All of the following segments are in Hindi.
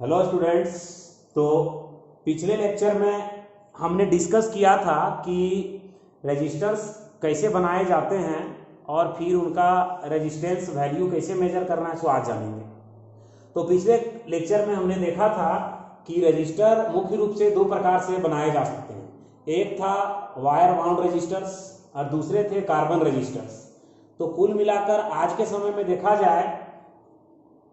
Hello students. तो पिछले लेक्चर में हमने डिस्कस किया था कि रजिस्टर्स कैसे बनाए जाते हैं और फिर उनका रेजिस्टेंस वैल्यू कैसे मेजर करना है, सो आज जानेंगे। तो पिछले लेक्चर में हमने देखा था कि रजिस्टर मुख्य रूप से दो प्रकार से बनाए जा सकते हैं। एक था वायर बाउंड रजिस्टर्स और दूसरे थे कार्बन रजिस्टर्स। तो कुल मिलाकर आज के समय में देखा जाए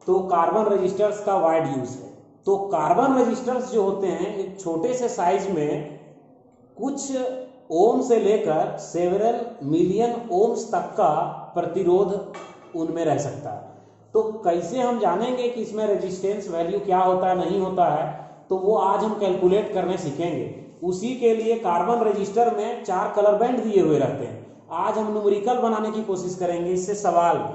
तो कार्बन रजिस्टर्स का वाइड यूज है। तो कार्बन रजिस्टर्स जो होते हैं एक छोटे से साइज में कुछ ओम से लेकर सेवरल मिलियन ओम्स तक का प्रतिरोध उनमें रह सकता है। तो कैसे हम जानेंगे कि इसमें रेजिस्टेंस वैल्यू क्या होता है नहीं होता है, तो वो आज हम कैलकुलेट करने सीखेंगे। उसी के लिए कार्बन रजिस्टर में 4 कलर बैंड दिए हुए रहते हैं। आज हम न्यूमेरिकल बनाने की कोशिश करेंगे इससे सवाल।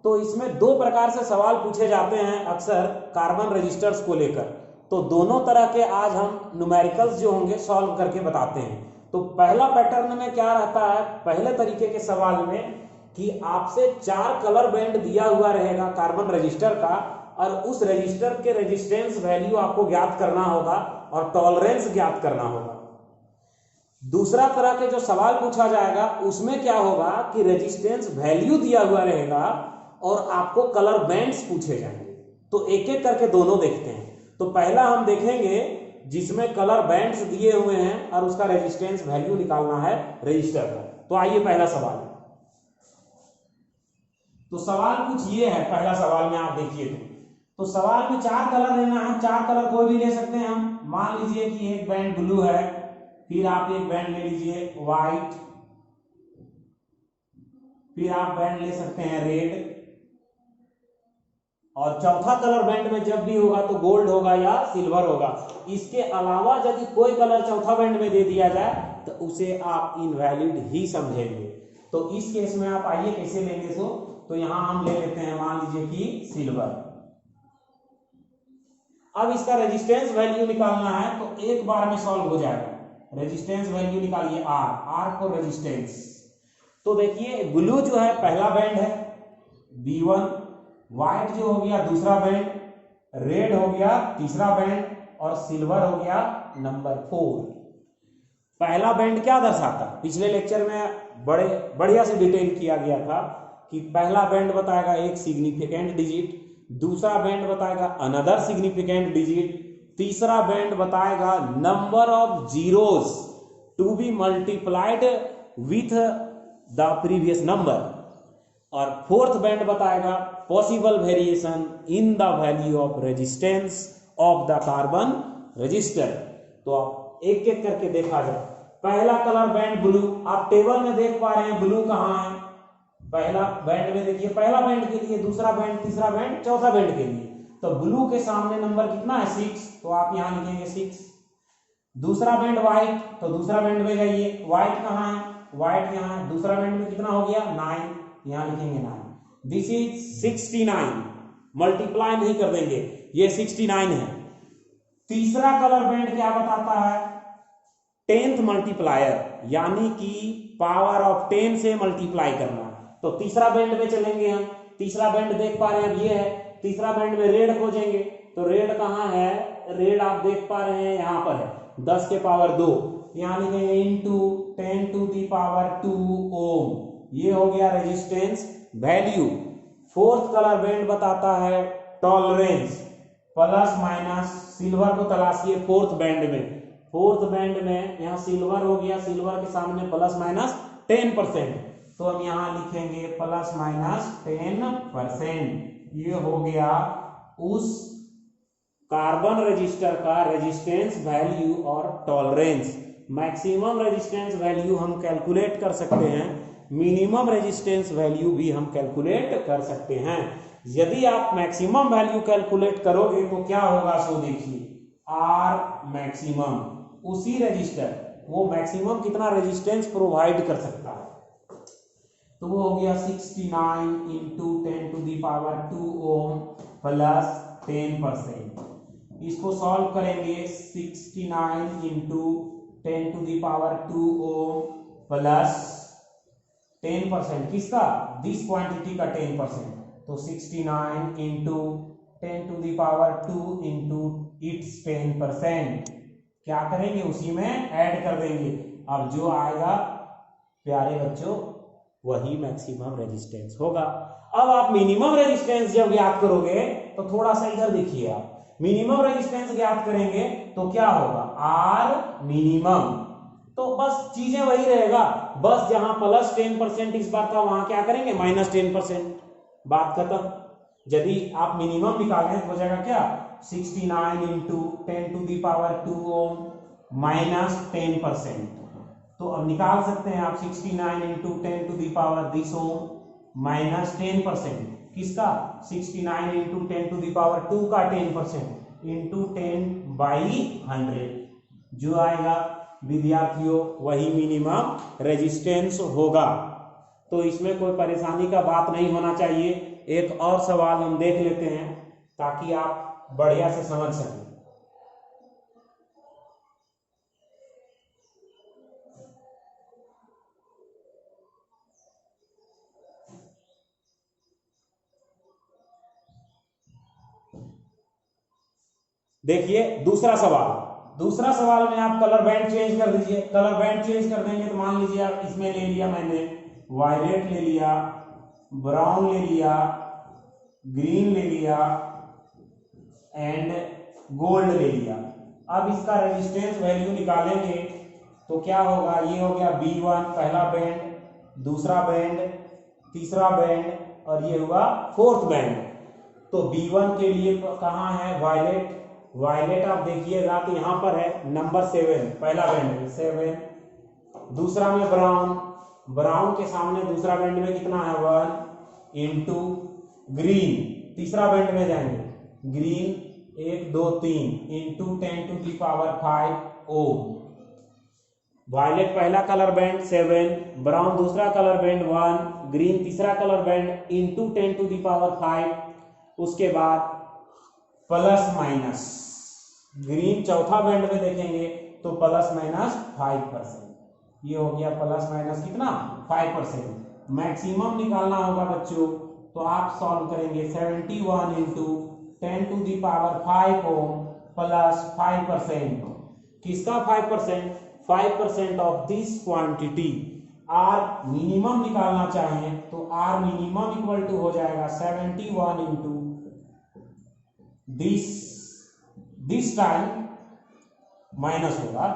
तो इसमें दो प्रकार से सवाल पूछे जाते हैं अक्सर कार्बन रजिस्टर्स को लेकर। तो दोनों तरह के आज हम न्यूमेरिकल्स जो होंगे सॉल्व करके बताते हैं। तो पहला पैटर्न में क्या रहता है, पहले तरीके के सवाल में कि आपसे 4 कलर बैंड दिया हुआ रहेगा कार्बन रजिस्टर का और उस रजिस्टर के रेजिस्टेंस वैल्यू आपको ज्ञात करना होगा और टॉलरेंस ज्ञात करना होगा। दूसरा तरह के जो सवाल पूछा जाएगा उसमें क्या होगा कि रेजिस्टेंस वैल्यू दिया हुआ रहेगा और आपको कलर बैंड्स पूछे जाएंगे। तो एक एक करके दोनों देखते हैं। तो पहला हम देखेंगे जिसमें कलर बैंड्स दिए हुए हैं और उसका रेजिस्टेंस वैल्यू निकालना है रजिस्टर का। तो आइए पहला सवाल। तो सवाल कुछ ये है, पहला सवाल में आप देखिए तो सवाल में 4 कलर लेना है। 4 कलर कोई भी ले सकते हैं हम। मान लीजिए कि एक बैंड ब्लू है, फिर आप एक बैंड ले लीजिए व्हाइट, फिर आप बैंड ले सकते हैं रेड, और चौथा कलर बैंड में जब भी होगा तो गोल्ड होगा या सिल्वर होगा। इसके अलावा यदि कोई कलर चौथा बैंड में दे दिया जाए तो उसे आप इनवैलिड ही समझेंगे। तो इस केस में आप आइए कैसे लेंगे। तो यहां हम ले लेते हैं, मान लीजिए कि सिल्वर। अब इसका रेजिस्टेंस वैल्यू निकालना है तो एक बार में सॉल्व हो जाएगा। रेजिस्टेंस वैल्यू निकालिए आर फॉर रेजिस्टेंस। तो देखिए ब्लू जो है पहला बैंड है B1, व्हाइट जो हो गया दूसरा बैंड, रेड हो गया तीसरा बैंड और सिल्वर हो गया नंबर 4। पहला बैंड क्या दर्शाता, पिछले लेक्चर में बड़े बढ़िया से डिटेल किया गया था कि पहला बैंड बताएगा एक सिग्निफिकेंट डिजिट, दूसरा बैंड बताएगा अनदर सिग्निफिकेंट डिजिट, तीसरा बैंड बताएगा number of zeros to be multiplied with the previous number, और फोर्थ बैंड बताएगा possible variation in the value of resistance of the carbon resistor. तो आप एक एक करके देखा जाए। पहला कलर बैंड ब्लू, आप टेबल में देख पा रहे हैं ब्लू कहां है। पहला बैंड में देखिए, पहला बैंड के लिए, दूसरा बैंड, तीसरा बैंड, चौथा बैंड के लिए। तो ब्लू के सामने नंबर कितना है 6, तो आप यहां लिखेंगे 6। दूसरा बैंड व्हाइट, तो दूसरा बैंड में जाइए, व्हाइट कहां है, व्हाइट यहां है। दूसरा बैंड में कितना हो गया 9, यहां लिखेंगे 9। दिस इज 69, मल्टीप्लाई नहीं कर देंगे, ये 69 है। तीसरा कलर बैंड क्या बताता है, 10th मल्टीप्लायर, यानी कि पावर ऑफ 10 से मल्टीप्लाई करना। तो तीसरा बैंड में चलेंगे हम। तीसरा बैंड देख पा रहे हैं अब ये है। तीसरा बैंड में रेड खोजेंगे, तो रेड कहां है, रेड आप देख पा रहे हैं यहां पर है 10 के पावर 2, यहां लिखेंगे इनटू 10 टू दी पावर 2 ओम। ये हो गया resistance value. Fourth colour band बताता है टॉलरेंस, प्लस माइनस। सिल्वर को तलाशिए फोर्थ बैंड में। फोर्थ बैंड में यहां सिल्वर हो गया, सिल्वर के सामने प्लस माइनस 10%, तो हम यहां लिखेंगे प्लस माइनस 10%। ये हो गया उस कार्बन रजिस्टर का रेजिस्टेंस वैल्यू और टॉलरेंस। मैक्सिमम रेजिस्टेंस वैल्यू हम कैलकुलेट कर सकते हैं, मिनिमम रेजिस्टेंस वैल्यू भी हम कैलकुलेट कर सकते हैं। यदि आप मैक्सिमम वैल्यू कैलकुलेट करोगे तो क्या होगा, सो देखिए आर मैक्सिमम, उसी रजिस्टर वो मैक्सिमम कितना रेजिस्टेंस प्रोवाइड कर सकता है, तो वो हो गया 69 into 10 to the power 2 ohm plus 10%। इसको सॉल्व करेंगे, 69 into 10 to the power 2 ohm plus 10%, किसका, दिस क्वांटिटी का 10%। तो 69 इंटू 10⁻², इंटू इट्स 10%। क्या करेंगे, उसी में ऐड कर देंगे। अब जो आएगा प्यारे बच्चों वही मैक्सिमम रेजिस्टेंस होगा। अब आप मिनिमम रेजिस्टेंस जब ज्ञात करोगे तो थोड़ा सा इधर देखिए, आप मिनिमम रेजिस्टेंस ज्ञात करेंगे तो क्या होगा, आर मिनिमम। तो बस चीजें वही रहेगा, बस जहां प्लस 10% इस बार था वहां क्या करेंगे, माइनस 10%, बात खत्म। यदि आप मिनिमम निकालें तो हो जाएगा क्या, 69 इंटू 10⁻² ओम माइनस 10%। तो अब निकाल सकते हैं आप 69 इंटू 10⁻² ओम माइनस 10%। किसका, 69 इंटू 10⁻² का 10% इंटू 10/100। जो आएगा विद्यार्थियों वही मिनिमम रेजिस्टेंस होगा। तो इसमें कोई परेशानी का बात नहीं होना चाहिए। एक और सवाल हम देख लेते हैं ताकि आप बढ़िया से समझ सकें। देखिए दूसरा सवाल में आप कलर बैंड चेंज कर दीजिए। कलर बैंड चेंज कर देंगे तो मान लीजिए आप इसमें ले लिया मैंने वायलेट ले लिया, ब्राउन ले लिया, ग्रीन ले लिया एंड गोल्ड ले लिया। अब इसका रेजिस्टेंस वैल्यू निकालेंगे तो क्या होगा, ये हो गया B1 पहला बैंड, दूसरा बैंड, तीसरा बैंड और ये हुआ फोर्थ बैंड। तो B1 के लिए कहाँ है वायलेट, वायलेट आप देखिएगा तो यहां पर है नंबर 7, पहला बैंड में 7। दूसरा में ब्राउन, ब्राउन के सामने दूसरा बैंड में कितना है 1 इंटू ग्रीन, तीसरा बैंड में जाएंगे ग्रीन 1 2 3 इंटू 10⁵ ओम। वायलेट पहला कलर बैंड 7, ब्राउन दूसरा कलर बैंड 1, ग्रीन तीसरा कलर बैंड इंटू 10⁵। उसके बाद प्लस माइनस, ग्रीन चौथा बैंड में देखेंगे तो प्लस माइनस 5%। ये हो गया प्लस माइनस कितना 5%। मैक्सिमम निकालना होगा बच्चों तो आप सॉल्व करेंगे 71 इंटू 10⁵ ओम प्लस 5%। किसका 5%, 5% of this quantity. Or minimum निकालना चाहें तो आर मिनिमम इक्वल टू हो जाएगा 71 इंटू दिस टाइम माइनस होगा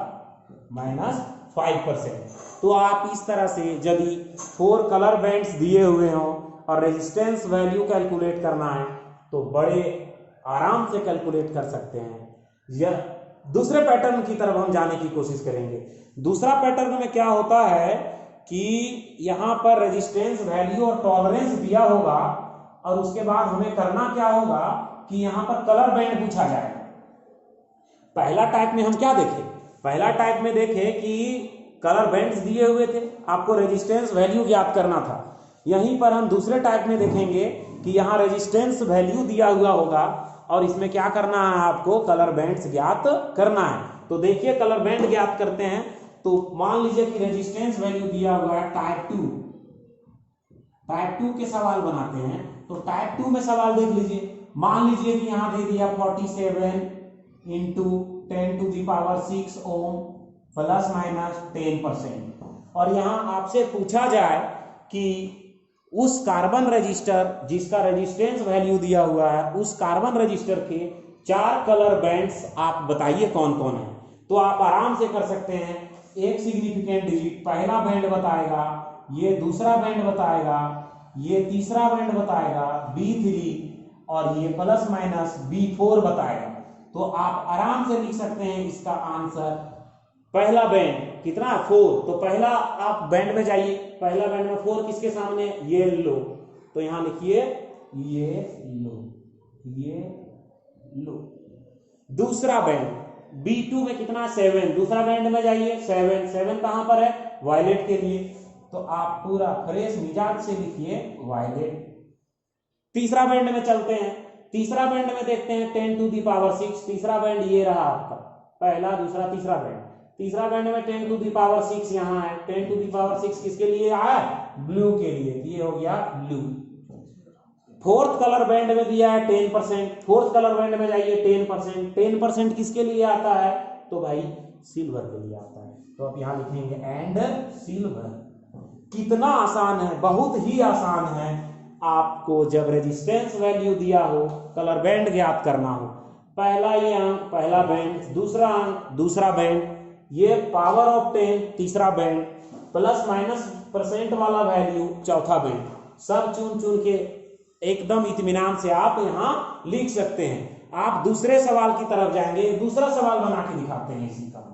माइनस 5%। तो आप इस तरह से यदि 4 कलर बैंड्स दिए हुए हों और रेजिस्टेंस वैल्यू कैलकुलेट करना है तो बड़े आराम से कैलकुलेट कर सकते हैं। यह दूसरे पैटर्न की तरफ हम जाने की कोशिश करेंगे। दूसरा पैटर्न में क्या होता है कि यहां पर रेजिस्टेंस वैल्यू और टॉलरेंस दिया होगा और उसके बाद हमें करना क्या होगा कि यहां पर कलर बैंड पूछा जाएगा। पहला टाइप में हम क्या देखे, पहला टाइप में देखे कि कलर बैंड्स दिए हुए थे, आपको रेजिस्टेंस वैल्यू ज्ञात करना था। यहीं पर हम दूसरे टाइप में देखेंगे कि यहाँ रेजिस्टेंस वैल्यू दिया हुआ होगा और इसमें क्या करना है, आपको कलर बैंड्स ज्ञात करना है। तो देखिए कलर बैंड ज्ञात करते हैं। तो मान लीजिए कि रेजिस्टेंस वैल्यू दिया हुआ है टाइप 2 के सवाल बनाते हैं। तो टाइप 2 में सवाल देख लीजिए, मान लीजिए कि यहां दे दिया 47 इंटू 10⁶ ओम प्लस माइनस 10%। और यहां आपसे पूछा जाए कि उस कार्बन रजिस्टर जिसका रेजिस्टेंस वैल्यू दिया हुआ है उस कार्बन रजिस्टर के 4 कलर बैंड्स आप बताइए कौन कौन है। तो आप आराम से कर सकते हैं। एक सिग्निफिकेंट डिजिट पहला बैंड बताएगा, ये दूसरा बैंड बताएगा, ये तीसरा बैंड बताएगा B3 और ये प्लस माइनस B4 बताएगा। तो आप आराम से लिख सकते हैं इसका आंसर। पहला बैंड कितना 4, तो पहला आप बैंड में जाइए, पहला बैंड में 4 किसके सामने, ये लो, तो यहां लिखिए ये लो। दूसरा बैंड B2 में कितना 7, दूसरा बैंड में जाइए 7 कहां पर है, वायलेट के लिए, तो आप पूरा फ्रेश मिजाज से लिखिए वायलेट। तीसरा बैंड में चलते हैं, तीसरा बैंड में देखते हैं 10⁶, तीसरा बैंड ये रहा आपका, पहला दूसरा तीसरा बैंड। तीसरा बैंड में 10⁶ यहां है, 10⁶ किसके लिए आया, ब्लू के लिए, ये हो गया ब्लू। फोर्थ कलर बैंड में दिया है 10%, फोर्थ कलर बैंड में जाइए 10%, 10% किसके लिए आता है? तो भाई सिल्वर के लिए आता है। तो अब यहां लिखेंगे एंड सिल्वर। कितना आसान है, बहुत ही आसान है। आपको जब रेजिस्टेंस वैल्यू दिया हो, कलर बैंड ज्ञात करना हो, पहला ये अंक पहला बैंड, दूसरा अंक दूसरा बैंड, ये पावर ऑफ 10 तीसरा बैंड, प्लस माइनस परसेंट वाला वैल्यू चौथा बैंड, सब चुन चुन के एकदम इत्मीनान से आप यहां लिख सकते हैं। आप दूसरे सवाल की तरफ जाएंगे, दूसरा सवाल बना के दिखाते हैं इसी का।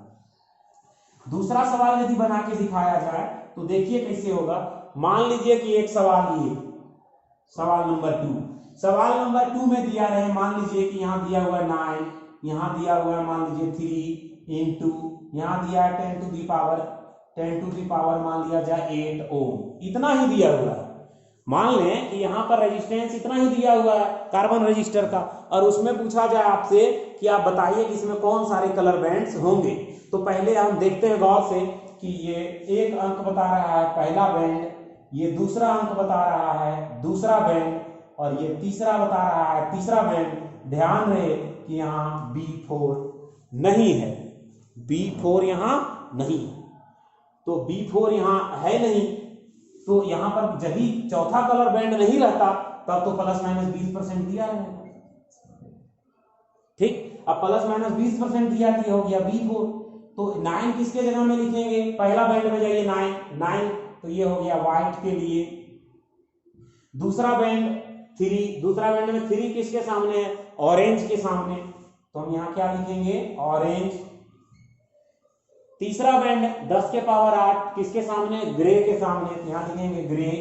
दूसरा सवाल यदि बना के दिखाया जाए तो देखिए कैसे होगा। मान लीजिए कि एक सवाल ये सवाल नंबर 2, सवाल नंबर 2 में दिया रहे, मान लीजिए कि यहां दिया हुआ है 9, यहां दिया हुआ है मान लीजिए 3 इंटू, यहां दिया है 10 टू दी पावर मान लिया जाए 8 ओम, इतना ही दिया हुआ है। मान लें कि यहां पर रेजिस्टेंस इतना ही दिया हुआ है कार्बन रजिस्टर का, और उसमें पूछा जाए आपसे कि आप बताइए कि इसमें कौन सारे कलर बैंड्स होंगे। तो पहले हम देखते हैं गौर से कि ये एक अंक बता रहा है पहला बैंड, ये दूसरा अंक बता रहा है दूसरा बैंड, और ये तीसरा बता रहा है तीसरा बैंड। ध्यान रहे कि यहाँ B4 नहीं है, B4 यहां नहीं, तो B4 यहां है नहीं, तो यहां पर जब भी चौथा कलर बैंड नहीं रहता तब तो प्लस माइनस 20% दिया रहेगा। ठीक, अब प्लस माइनस 20% दिया कि हो गया B4। तो 9 किसके जगह में लिखेंगे? पहला बैंड में जाइए 9, तो ये हो गया व्हाइट के लिए। दूसरा बैंड 3, दूसरा बैंड में 3 किसके सामने है? ऑरेंज के सामने, तो हम यहां क्या लिखेंगे? ऑरेंज। तीसरा बैंड 10 के पावर 8 किसके सामने? ग्रे के सामने, यहां लिखेंगे ग्रे।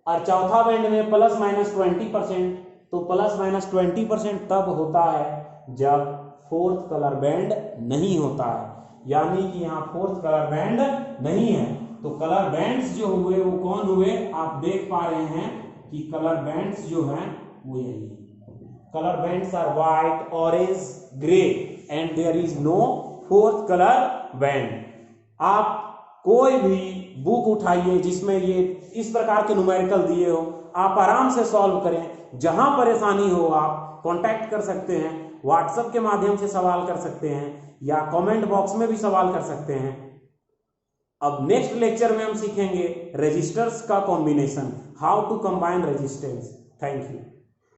और चौथा बैंड में प्लस माइनस 20%, तो प्लस माइनस 20% तब होता है जब फोर्थ कलर बैंड नहीं होता है, यानी कि यहाँ फोर्थ कलर बैंड नहीं है। तो कलर बैंड्स जो हुए वो कौन हुए? आप देख पा रहे हैं कि कलर बैंड्स जो हैं वो यही है। Colour bands are white, orange, grey and there is no fourth colour band. आप कोई भी बुक उठाइए जिसमें ये इस प्रकार के न्यूमेरिकल दिए हो, आप आराम से सॉल्व करें। जहां परेशानी हो आप कांटेक्ट कर सकते हैं, व्हाट्सएप के माध्यम से सवाल कर सकते हैं, या कमेंट बॉक्स में भी सवाल कर सकते हैं। अब नेक्स्ट लेक्चर में हम सीखेंगे रेजिस्टर्स का combination, how to combine resistance. Thank you.